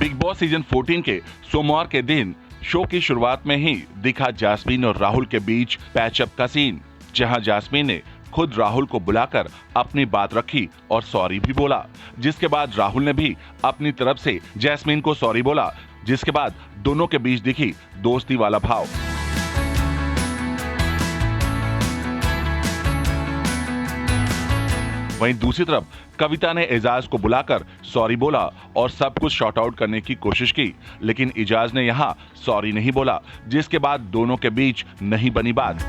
Big boss season 14 के सोमवार के दिन शो की शुरुआत में ही दिखा जास्मीन और राहुल के बीच पैचअप का सीन, जहां जास्मीन ने खुद राहुल को बुलाकर अपनी बात रखी और सॉरी भी बोला, जिसके बाद राहुल ने भी अपनी तरफ से जैस्मीन को सॉरी बोला, जिसके बाद दोनों के बीच दिखी दोस्ती वाला भाव। वहीं दूसरी तरफ कविता ने एजाज को बुलाकर सॉरी बोला और सब कुछ शॉर्ट आउट करने की कोशिश की, लेकिन एजाज ने यहां सॉरी नहीं बोला, जिसके बाद दोनों के बीच नहीं बनी बात।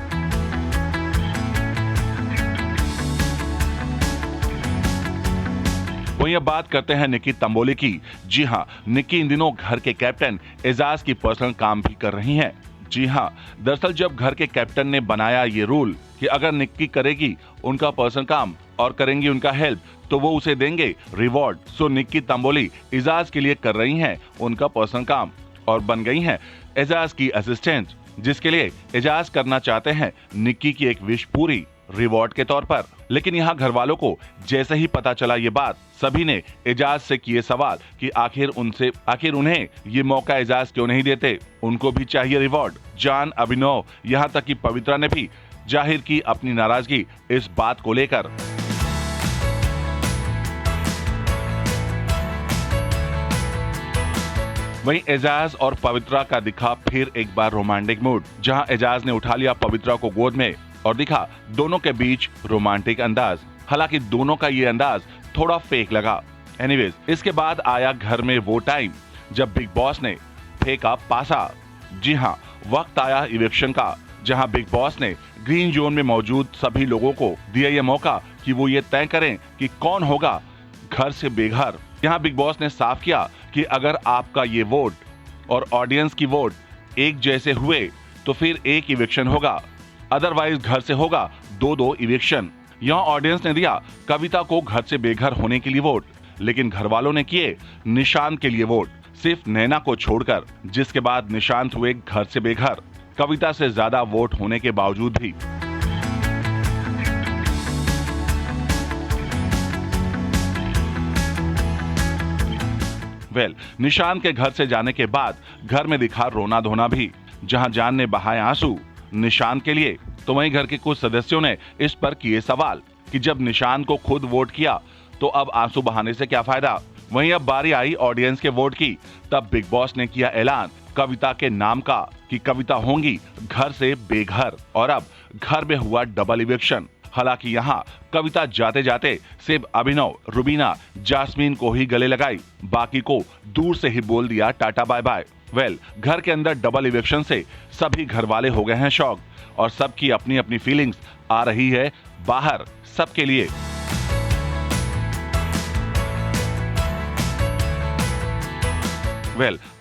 वहीं अब बात करते हैं निक्की तंबोली की। जी हां, निक्की इन दिनों घर के कैप्टन एजाज की पर्सनल काम भी कर रही हैं। जी हां, दरअसल जब घर के कैप्टन ने बनाया ये रूल कि अगर निक्की करेगी उनका पर्सनल काम और करेंगी उनका हेल्प तो वो उसे देंगे रिवॉर्ड। सो निक्की तंबोली एजाज के लिए कर रही हैं उनका पर्सनल काम और बन गई हैं एजाज की असिस्टेंट, जिसके लिए एजाज करना चाहते हैं निक्की की एक विश पूरी रिवॉर्ड के तौर पर। लेकिन यहाँ घर वालों को जैसे ही पता चला ये बात, सभी ने एजाज से किए सवाल कि आखिर उन्हें ये मौका एजाज क्यों नहीं देते, उनको भी चाहिए रिवॉर्ड। जान, अभिनव, यहाँ तक कि पवित्रा ने भी जाहिर की अपनी नाराजगी इस बात को लेकर। वहीं एजाज और पवित्रा का दिखा फिर एक बार रोमांटिक मूड, जहां एजाज ने उठा लिया पवित्रा को गोद में और दिखा दोनों के बीच रोमांटिक अंदाज। हालांकि दोनों का ये अंदाज थोड़ा फेक लगा। एनीवेज, इसके बाद आया घर में वो टाइम जब बिग बॉस ने फेंका पासा। जी हां, वक्त आया इविक्शन का, जहां बिग बॉस ने ग्रीन जोन में मौजूद सभी लोगों को दिया यह मौका कि वो ये तय करें कि कौन होगा घर से बेघर। यहाँ बिग बॉस ने साफ किया कि अगर आपका ये वोट और ऑडियंस की वोट एक जैसे हुए तो फिर एक इविक्शन होगा, अदरवाइज घर से होगा 2-2 इविक्शन। यहाँ ऑडियंस ने दिया कविता को घर से बेघर होने के लिए वोट, लेकिन घर वालों ने किए निशांत के लिए वोट, सिर्फ नैना को छोड़कर, जिसके बाद निशांत हुए घर से बेघर कविता से ज्यादा वोट होने के बावजूद भी। निशांत के घर से जाने के बाद घर में दिखा रोना धोना भी, जहां जान ने बहाए आंसू निशांत के लिए, तो वहीं घर के कुछ सदस्यों ने इस पर किए सवाल कि जब निशांत को खुद वोट किया तो अब आंसू बहाने से क्या फायदा। वहीं अब बारी आई ऑडियंस के वोट की, तब बिग बॉस ने किया ऐलान कविता के नाम का कि कविता होंगी घर से बेघर, और अब घर में हुआ डबल इविक्शन। हालांकि यहाँ कविता जाते जाते सिर्फ अभिनव, रुबीना, जास्मीन को ही गले लगाई, बाकी को दूर से ही बोल दिया टाटा बाय बाय। घर के अंदर डबल इविक्शन से सभी घर वाले हो गए हैं शॉक, और सबकी अपनी अपनी फीलिंग्स आ रही है बाहर सबके लिए।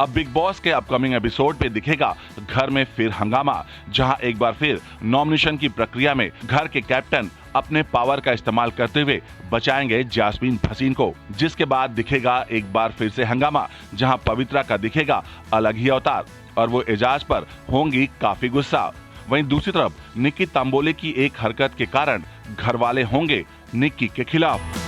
अब बिग बॉस के अपकमिंग एपिसोड पे दिखेगा घर में फिर हंगामा, जहां एक बार फिर नॉमिनेशन की प्रक्रिया में घर के कैप्टन अपने पावर का इस्तेमाल करते हुए बचाएंगे जास्मीन भसीन को, जिसके बाद दिखेगा एक बार फिर से हंगामा, जहां पवित्रा का दिखेगा अलग ही अवतार और वो एजाज पर होंगी काफी गुस्सा। वहीं दूसरी तरफ निक्की तंबोली की एक हरकत के कारण घर वाले होंगे निक्की के खिलाफ।